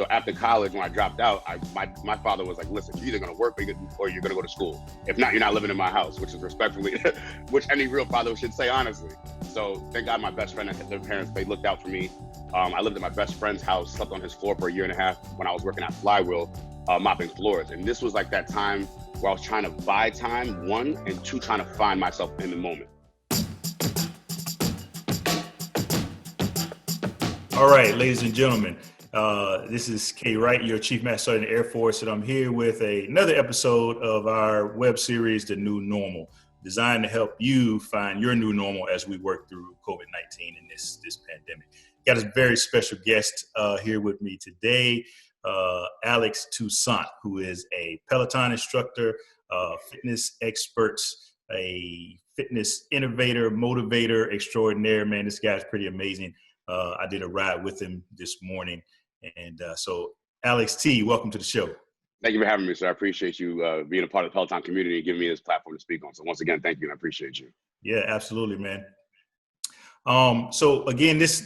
So after college, when I dropped out, my father was like, listen, you're either going to work or you're going to go to school. If not, you're not living in my house, which is respectfully, which any real father should say, honestly. So thank God my best friend and their parents, they looked out for me. I lived at my best friend's house, slept on his floor for a year and a half when I was working at Flywheel, mopping floors. And this was like that time where I was trying to buy time, one, and two, trying to find myself in the moment. All right, ladies and gentlemen, this is K. Wright, your Chief Master Sergeant in the Air Force, and I'm here with another episode of our web series, The New Normal, designed to help you find your new normal as we work through COVID-19 and this pandemic. Got a very special guest here with me today, Alex Toussaint, who is a Peloton instructor, fitness expert, a fitness innovator, motivator extraordinaire. Man, this guy's pretty amazing. I did a ride with him this morning. And so, Alex T., welcome to the show. Thank you for having me, sir. I appreciate you being a part of the Peloton community and giving me this platform to speak on. So once again, thank you, and I appreciate you. Yeah, absolutely, man. So again, this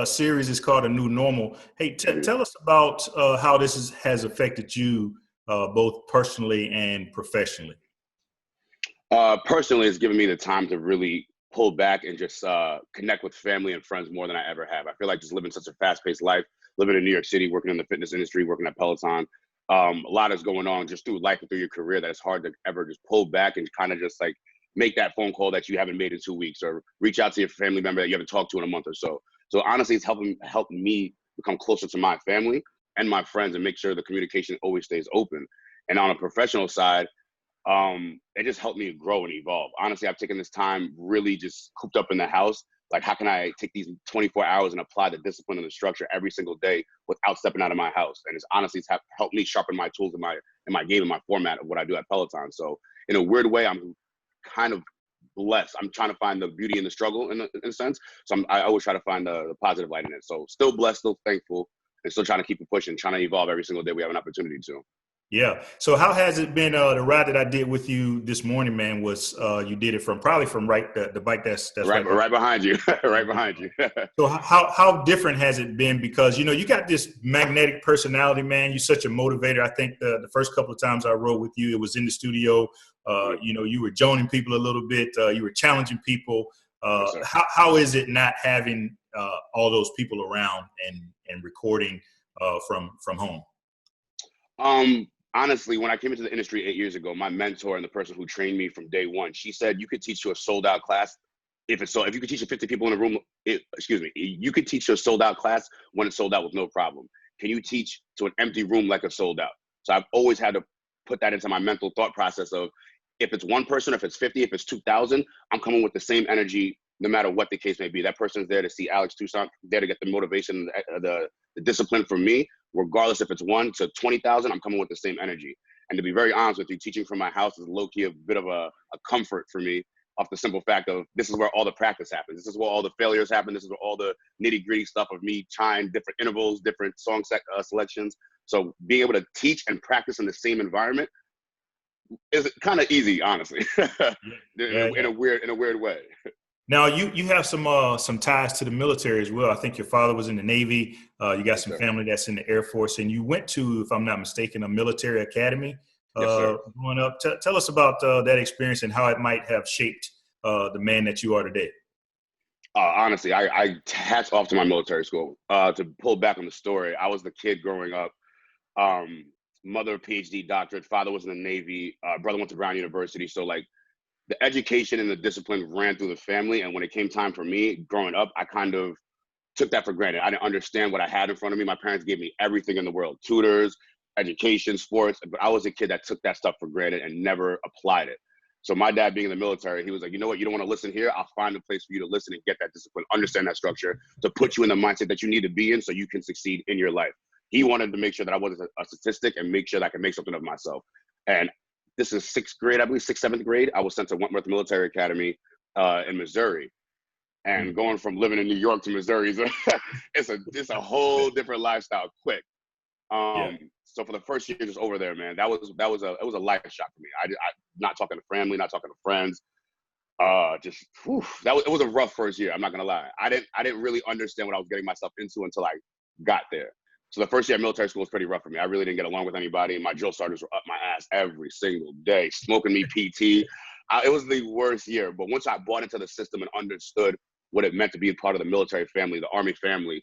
series is called A New Normal. Hey, tell us about how this has affected you both personally and professionally. Personally, it's given me the time to really pull back and just connect with family and friends more than I ever have. I feel like just living such a fast-paced life, living in New York City, working in the fitness industry, working at Peloton, a lot is going on just through life and through your career that it's hard to ever just pull back and kind of just like make that phone call that you haven't made in 2 weeks, or reach out to your family member that you haven't talked to in a month or so. So honestly, it's helped me become closer to my family and my friends and make sure the communication always stays open. And on a professional side, it just helped me grow and evolve. Honestly, I've taken this time really just cooped up in the house. Like, how can I take these 24 hours and apply the discipline and the structure every single day without stepping out of my house? And it's helped me sharpen my tools in my game and my format of what I do at Peloton. So in a weird way, I'm kind of blessed. I'm trying to find the beauty in the struggle in a sense. So I always try to find the positive light in it. So still blessed, still thankful, and still trying to keep it pushing, trying to evolve every single day we have an opportunity to. Yeah. So how has it been? The ride that I did with you this morning, man, was you did it probably from the bike that's right behind you, right behind you. So how different has it been? Because you got this magnetic personality, man. You're such a motivator. I think the first couple of times I rode with you, it was in the studio. You were joning people a little bit. You were challenging people. Yes, how is it not having all those people around and recording from home? Honestly, when I came into the industry 8 years ago, my mentor and the person who trained me from day one, she said, you could teach to a sold out class. If you could teach to 50 people in a room, you could teach to a sold out class when it's sold out with no problem. Can you teach to an empty room like a sold out? So I've always had to put that into my mental thought process of, if it's one person, if it's 50, if it's 2,000, I'm coming with the same energy, no matter what the case may be. That person's there to see Alex Toussaint, there to get the motivation, the discipline from me. Regardless if it's 1 to 20,000, I'm coming with the same energy. And to be very honest with you, teaching from my house is low-key a bit of a comfort for me, off the simple fact of this is where all the practice happens. This is where all the failures happen. This is where all the nitty-gritty stuff of me trying different intervals, different song selections. So being able to teach and practice in the same environment is kind of easy, honestly, in a weird way. Now you have some ties to the military as well. I think your father was in the Navy. You got some family that's in the Air Force, and you went to, if I'm not mistaken, a military academy growing up. Tell us about that experience and how it might have shaped the man that you are today. Honestly, I hats off to my military school. To pull back on the story, I was the kid growing up. Mother, PhD, doctorate. Father was in the Navy. Brother went to Brown University. So like, the education and the discipline ran through the family. And when it came time for me growing up, I kind of took that for granted. I didn't understand what I had in front of me. My parents gave me everything in the world, tutors, education, sports. But I was a kid that took that stuff for granted and never applied it. So my dad being in the military, he was like, you know what, you don't want to listen here. I'll find a place for you to listen and get that discipline, understand that structure, to put you in the mindset that you need to be in so you can succeed in your life. He wanted to make sure that I wasn't a statistic and make sure that I could make something of myself. And this is sixth grade, I believe, seventh grade. I was sent to Wentworth Military Academy in Missouri. And going from living in New York to Missouri, it's a whole different lifestyle quick. So for the first year just over there, man, it was a life shock for me. I not talking to family, not talking to friends. It was a rough first year. I'm not gonna lie. I didn't really understand what I was getting myself into until I got there. So the first year at military school was pretty rough for me. I really didn't get along with anybody. My drill sergeants were up my ass every single day, smoking me PT. It was the worst year. But once I bought into the system and understood what it meant to be a part of the military family, the Army family,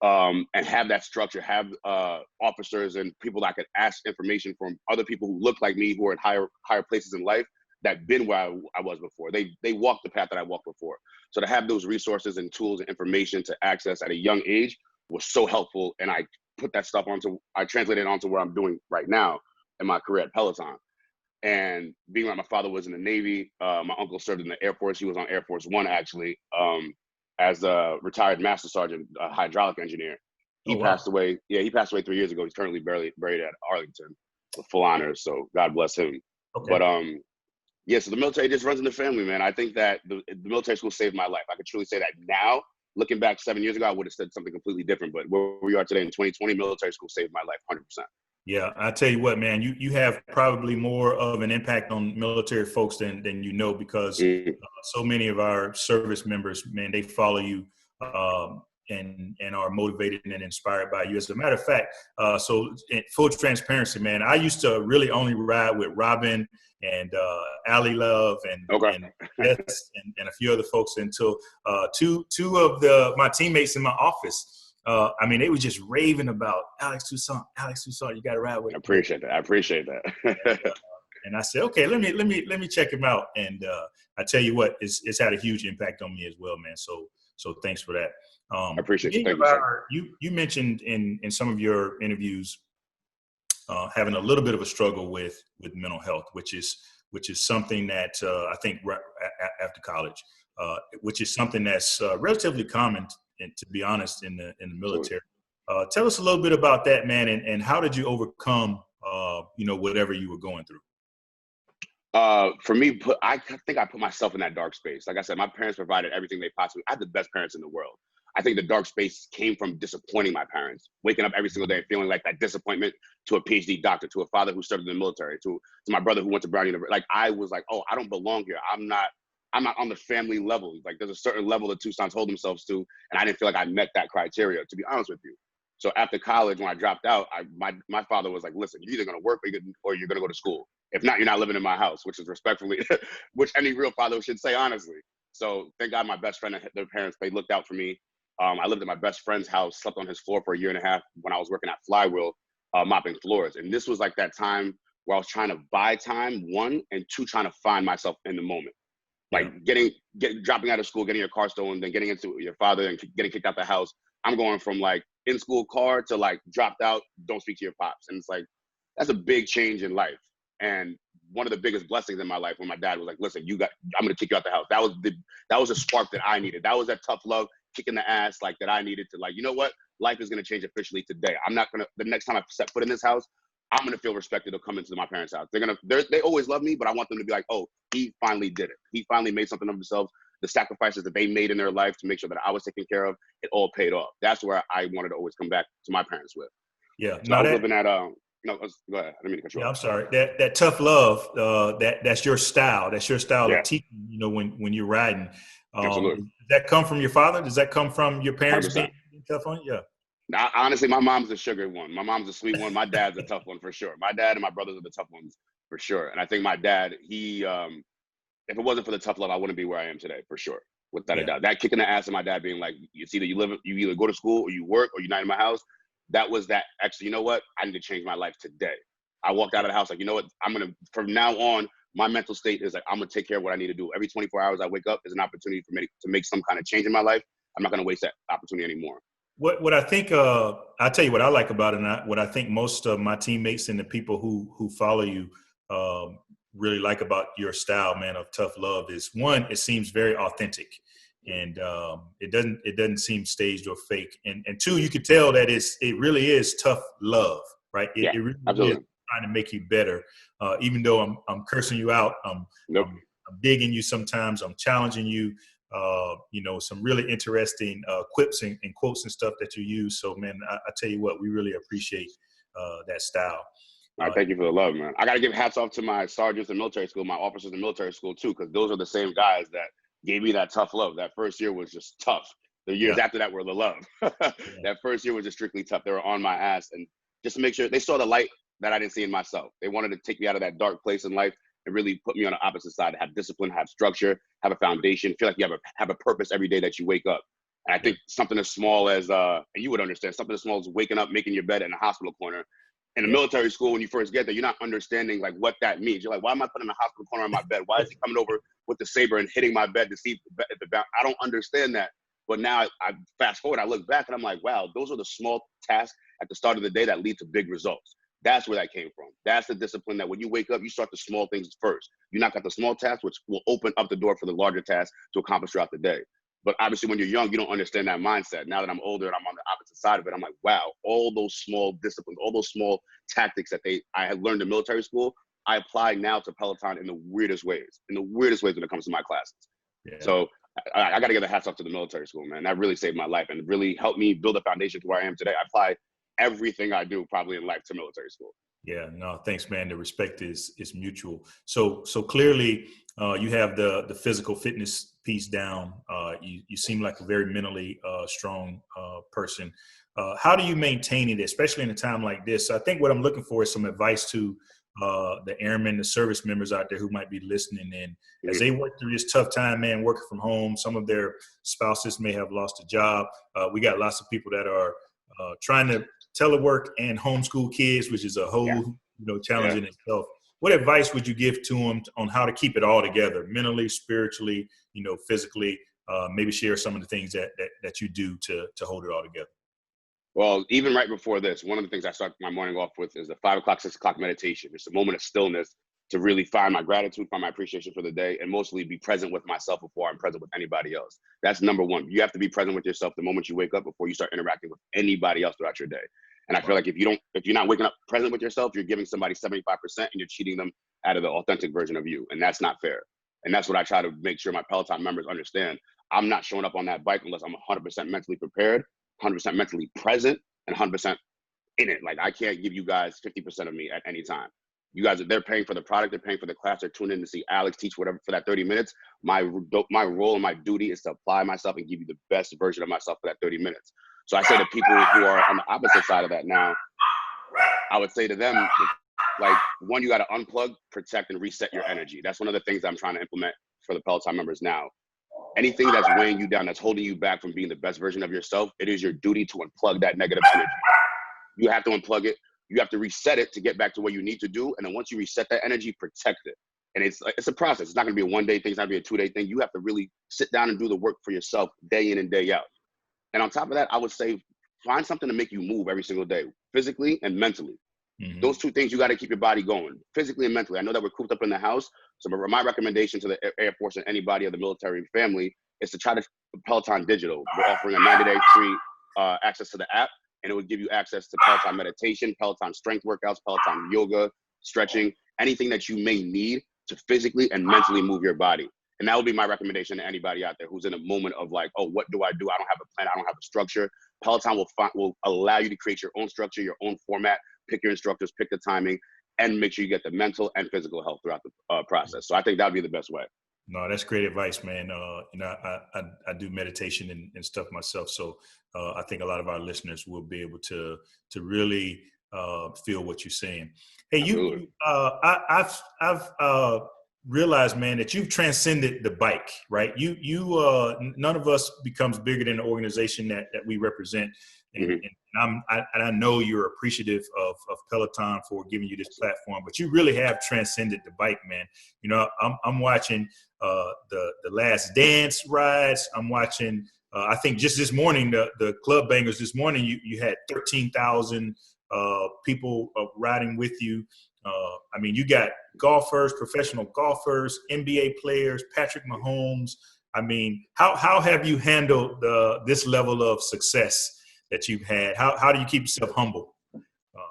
and have that structure, have officers and people that I could ask information from, other people who look like me, who are in higher places in life, that been where I was before. They walked the path that I walked before. So to have those resources and tools and information to access at a young age was so helpful. And I translated it onto what I'm doing right now in my career at Peloton. And being like my father was in the Navy, my uncle served in the Air Force. He was on Air Force One, actually, as a retired master sergeant, a hydraulic engineer. He passed away. Yeah, he passed away 3 years ago. He's currently buried at Arlington with full honors. So God bless him. Okay. But yeah, so the military just runs in the family, man. I think that the military school saved my life. I could truly say that now. Looking back 7 years ago, I would have said something completely different. But where we are today in 2020, military school saved my life 100%. Yeah, I tell you what, man, you have probably more of an impact on military folks than you know, because so many of our service members, man, they follow you and are motivated and inspired by you. As a matter of fact, so in full transparency, man, I used to really only ride with Robin and Ali Love and a few other folks until two of my teammates in my office. I mean, they were just raving about Alex Toussaint. You got to ride with him. I appreciate that. And I said, okay, let me check him out. And I tell you what, it's had a huge impact on me as well, man. So thanks for that. I appreciate it. Thank you. You mentioned in some of your interviews having a little bit of a struggle with mental health, which is something that I think after college, which is something that's relatively common. And to be honest, in the military, tell us a little bit about that, man, and how did you overcome, whatever you were going through? For me, I think I put myself in that dark space. Like I said, my parents provided everything they possibly. I had the best parents in the world. I think the dark space came from disappointing my parents, waking up every single day feeling like that disappointment to a PhD doctor, to a father who served in the military, to my brother who went to Brown University. Like I was like, oh, I don't belong here. I'm not on the family level. Like there's a certain level that Toussaints hold themselves to, and I didn't feel like I met that criteria, to be honest with you. So after college, when I dropped out, my father was like, listen, you're either gonna work or you're gonna go to school. If not, you're not living in my house, which is respectfully, which any real father should say, honestly. So thank God my best friend and their parents, they looked out for me. I lived at my best friend's house, slept on his floor for a year and a half when I was working at Flywheel, mopping floors. And this was like that time where I was trying to buy time, one, and two, trying to find myself in the moment. Like dropping out of school, getting your car stolen, then getting into your father and getting kicked out the house. I'm going from like in school car to like dropped out, don't speak to your pops. And it's like, that's a big change in life. And one of the biggest blessings in my life when my dad was like, listen, I'm going to kick you out the house. That was a spark that I needed. That was that tough love, kicking the ass, like that I needed to, like, you know what? Life is going to change officially today. The next time I set foot in this house, I'm going to feel respected to come into my parents' house. They always love me, but I want them to be like, oh, he finally did it. He finally made something of themselves. The sacrifices that they made in their life to make sure that I was taken care of, it all paid off. That's where I wanted to always come back to my parents with. Yeah. So I was living at, go ahead. I didn't mean to cut you off. I'm sorry. That tough love, that's your style. That's your style of teaching, when you're riding. Absolutely. Does that come from your father? Does that come from your parents 100%. Being tough on you? Yeah. Now, honestly, my mom's the sugar one. My mom's the sweet one. My dad's a tough one for sure. My dad and my brothers are the tough ones for sure. And I think my dad, he, if it wasn't for the tough love, I wouldn't be where I am today for sure. Without a doubt. That kicking the ass of my dad being like, it's either you either go to school or you work or you're not in my house. That was that extra, you know what? I need to change my life today. I walked out of the house like, you know what? From now on, my mental state is like, I'm going to take care of what I need to do. Every 24 hours I wake up is an opportunity for me to make some kind of change in my life. I'm not going to waste that opportunity anymore. What I think, I'll tell you what I like about it, and what I think most of my teammates and the people who follow you really like about your style, man, of tough love is, one, it seems very authentic, and it doesn't seem staged or fake, and two, you could tell that it really is tough love, right? It really absolutely. is trying to make you better, even though I'm cursing you out, I'm digging you sometimes, I'm challenging you. Some really interesting quips and quotes and stuff that you use. So, man, I tell you what, we really appreciate that style. I thank you for the love, man. I got to give hats off to my sergeants in military school, my officers in military school, too, because those are the same guys that gave me that tough love. That first year was just tough. The years Yeah. after that were the love. Yeah. That first year was just strictly tough. They were on my ass, and just to make sure they saw the light that I didn't see in myself. They wanted to take me out of that dark place in life and really put me on the opposite side, have discipline, have structure, have a foundation, feel like you have a purpose every day that you wake up. And I Yeah. think something as small as, and you would understand, something as small as waking up, making your bed in a hospital corner. In a Yeah. military school, when you first get there, you're not understanding like what that means. You're like, why am I putting a hospital corner on my bed? Why is he coming over with the saber and hitting my bed to see if the I don't understand that. But now I fast forward, I look back and I'm like, wow, those are the small tasks at the start of the day that lead to big results. That's where that came from. That's the discipline that when you wake up, you start the small things first. You knock out the small tasks, which will open up the door for the larger tasks to accomplish throughout the day. But obviously, when you're young, you don't understand that mindset. Now that I'm older and I'm on the opposite side of it, I'm like, wow, all those small disciplines, all those small tactics that I had learned in military school, I apply now to Peloton in the weirdest ways when it comes to my classes. Yeah. So I got to give the hats off to the military school, man. That really saved my life and really helped me build a foundation to where I am today. I apply everything I do probably in life to military school. Yeah, no, thanks, man. The respect is mutual. So clearly, you have the physical fitness piece down. You seem like a very mentally strong person. How do you maintain it, especially in a time like this? I think what I'm looking for is some advice to the airmen, the service members out there who might be listening in as they work through this tough time, man, working from home. Some of their spouses may have lost a job. We got lots of people that are trying to telework and homeschool kids, which is a whole challenge in itself. What advice would you give to them on how to keep it all together, mentally, spiritually, physically? Maybe share some of the things that you do to hold it all together. Well, even right before this, one of the things I start my morning off with is the 5 o'clock, 6 o'clock meditation. It's a moment of stillness to really find my gratitude, find my appreciation for the day, and mostly be present with myself before I'm present with anybody else. That's number one. You have to be present with yourself the moment you wake up before you start interacting with anybody else throughout your day. And I feel like if you're not waking up present with yourself, you're giving somebody 75% and you're cheating them out of the authentic version of you. And that's not fair. And that's what I try to make sure my Peloton members understand. I'm not showing up on that bike unless I'm 100% mentally prepared, 100% mentally present, and 100% in it. Like I can't give you guys 50% of me at any time. You guys they're paying for the product, they're paying for the class, they're tuning in to see Alex teach whatever for that 30 minutes. My role and my duty is to apply myself and give you the best version of myself for that 30 minutes. So I say to people who are on the opposite side of that now, I would say to them, like, one, you got to unplug, protect, and reset your energy. That's one of the things I'm trying to implement for the Peloton members now. Anything that's weighing you down, that's holding you back from being the best version of yourself, it is your duty to unplug that negative energy. You have to unplug it. You have to reset it to get back to what you need to do. And then once you reset that energy, protect it. And it's a process. It's not going to be a one-day thing. It's not going to be a 2-day thing. You have to really sit down and do the work for yourself day in and day out. And on top of that, I would say find something to make you move every single day, physically and mentally. Mm-hmm. Those two things, you got to keep your body going, physically and mentally. I know that we're cooped up in the house. So my recommendation to the Air Force and anybody of the military family is to try to Peloton Digital. We're offering a 90-day free access to the app, and it would give you access to Peloton meditation, Peloton strength workouts, Peloton yoga, stretching, anything that you may need to physically and mentally move your body. And that would be my recommendation to anybody out there who's in a moment of like, oh, what do? I don't have a plan. I don't have a structure. Peloton will allow you to create your own structure, your own format, pick your instructors, pick the timing, and make sure you get the mental and physical health throughout the process. So I think that would be the best way. No, that's great advice, man. I do meditation and stuff myself. So I think a lot of our listeners will be able to really feel what you're saying. Hey, I've realized, man, that you've transcended the bike, right? None of us becomes bigger than the organization that we represent. And, mm-hmm. and I know you're appreciative of Peloton for giving you this platform, but you really have transcended the bike, man. I'm watching the Last Dance rides. I'm watching, I think just this morning, the Club Bangers this morning, you had 13,000 people riding with you. I mean, you got golfers, professional golfers, NBA players, Patrick Mahomes. I mean, how have you handled this level of success that you've had? How do you keep yourself humble?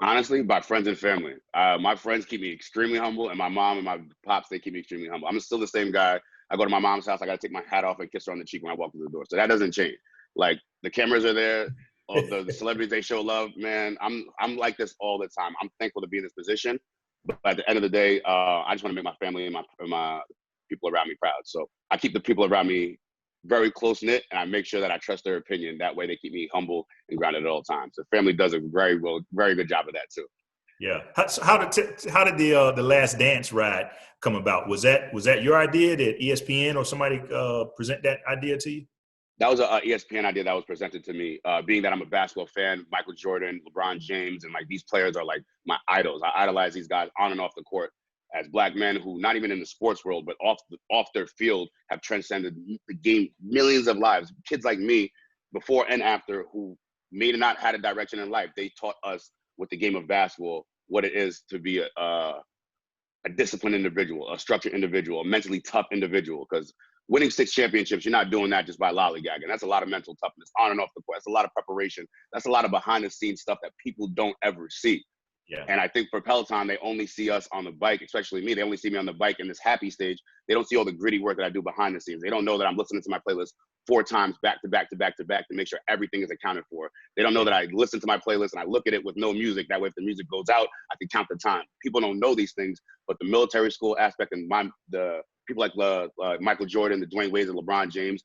Honestly, by friends and family. My friends keep me extremely humble, and my mom and my pops, they keep me extremely humble. I'm still the same guy. I go to my mom's house, I got to take my hat off and kiss her on the cheek when I walk through the door. So that doesn't change. Like, the cameras are there. All the celebrities, they show love, man. I'm like this all the time. I'm thankful to be in this position. But at the end of the day, I just want to make my family and my people around me proud. So I keep the people around me very close knit, and I make sure that I trust their opinion. That way, they keep me humble and grounded at all times. The family does a very good job of that too. Yeah. How did the Last Dance ride come about? Was that your idea? Did ESPN or somebody present that idea to you? That was a ESPN idea that was presented to me. Being that I'm a basketball fan, Michael Jordan, LeBron James, and like these players are like my idols. I idolize these guys on and off the court as Black men who, not even in the sports world, but off their field, have transcended the game, millions of lives. Kids like me, before and after, who may not had a direction in life. They taught us with the game of basketball what it is to be a disciplined individual, a structured individual, a mentally tough individual. Because winning 6 championships, you're not doing that just by lollygagging. That's a lot of mental toughness on and off the court. That's a lot of preparation. That's a lot of behind the scenes stuff that people don't ever see. Yeah. And I think for Peloton, they only see us on the bike, especially me. They only see me on the bike in this happy stage. They don't see all the gritty work that I do behind the scenes. They don't know that I'm listening to my playlist 4 times back to back to back to back to make sure everything is accounted for. They don't know that I listen to my playlist and I look at it with no music. That way, if the music goes out, I can count the time. People don't know these things, but the military school aspect and the people like Michael Jordan, the Dwayne Wades, and LeBron James,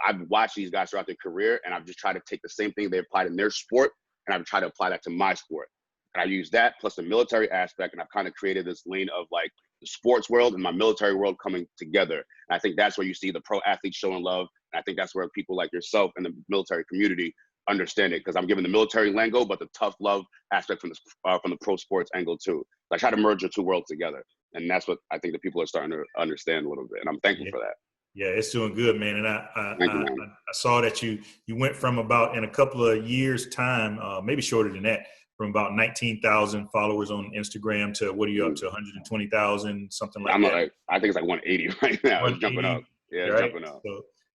I've watched these guys throughout their career, and I've just tried to take the same thing they applied in their sport, and I've tried to apply that to my sport. And I use that plus the military aspect, and I've kind of created this lane of like the sports world and my military world coming together. And I think that's where you see the pro athletes showing love. And I think that's where people like yourself and the military community understand it, because I'm giving the military lingo, but the tough love aspect from the pro sports angle too. I try to merge the two worlds together, and that's what I think the people are starting to understand a little bit. And I'm thankful for that. Yeah, it's doing good, man. And I man. saw that you went from about, in a couple of years' time, maybe shorter than that, from about 19,000 followers on Instagram to, what are you up to, 120,000, something like that? I think it's like 180 right now. It's jumping up. Yeah, it's right? jumping up.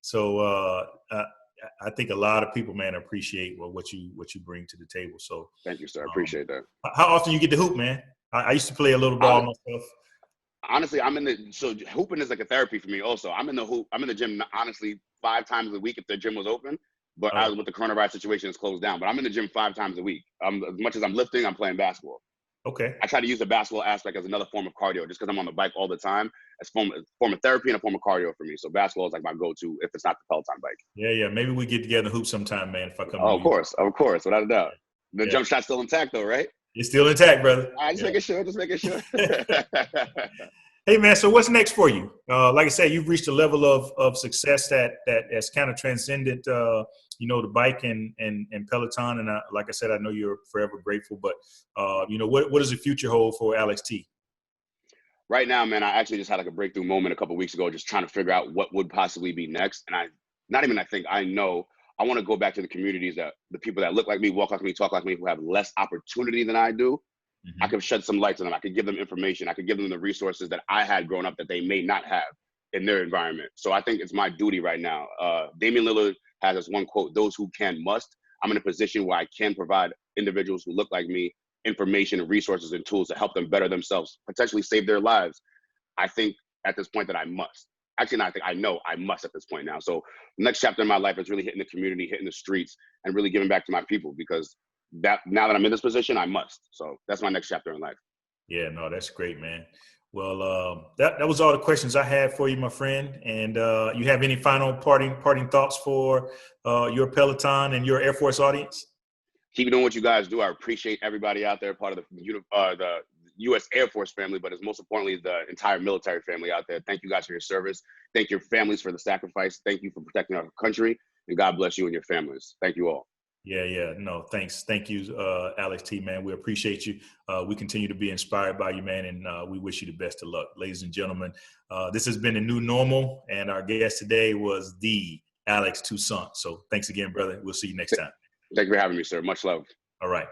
So I think a lot of people, man, appreciate what you bring to the table. So thank you, sir. I appreciate that. How often you get to hoop, man? I used to play a little ball myself. Honestly, so hooping is like a therapy for me also. I'm in the gym, honestly, 5 times a week if the gym was open. But with the coronavirus situation, it's closed down. But I'm in the gym 5 times a week. As much as I'm lifting, I'm playing basketball. Okay. I try to use the basketball aspect as another form of cardio, just because I'm on the bike all the time. It's a form of therapy and a form of cardio for me. So basketball is like my go-to if it's not the Peloton bike. Yeah. Maybe we get together and hoop sometime, man, if I come. Oh, of course, without a doubt. The jump shot's still intact though, right? It's still intact, brother. Just making sure. Hey, man, so what's next for you? Like I said, you've reached a level of success that has kind of transcended, the bike and Peloton. And like I said, I know you're forever grateful. But, what does the future hold for Alex T? Right now, man, I actually just had like a breakthrough moment a couple of weeks ago, just trying to figure out what would possibly be next. And I know I want to go back to the communities, that the people that look like me, walk like me, talk like me, who have less opportunity than I do. Mm-hmm. I could shed some light to them. I could give them information. I could give them the resources that I had growing up that they may not have in their environment. So I think it's my duty right now. Damian Lillard has this one quote: "Those who can must." I'm in a position where I can provide individuals who look like me information and resources and tools to help them better themselves, potentially save their lives. I think at this point that I must. Actually, not I think, I know I must at this point now. So the next chapter in my life is really hitting the community, hitting the streets, and really giving back to my people, because that now that I'm in this position, I must. So that's my next chapter in life. Yeah, no, that's great, man. Well, that was all the questions I had for you, my friend. And you have any final parting thoughts for your Peloton and your Air Force audience? Keep doing what you guys do. I appreciate everybody out there, part of the U.S. Air Force family, but it's most importantly the entire military family out there. Thank you guys for your service. Thank your families for the sacrifice. Thank you for protecting our country, and God bless you and your families. Thank you all. Yeah. No, thanks. Thank you, Alex T, man. We appreciate you. We continue to be inspired by you, man, and we wish you the best of luck. Ladies and gentlemen, this has been a new normal, and our guest today was the Alex Toussaint. So thanks again, brother. We'll see you next time. Thank you for having me, sir. Much love. All right.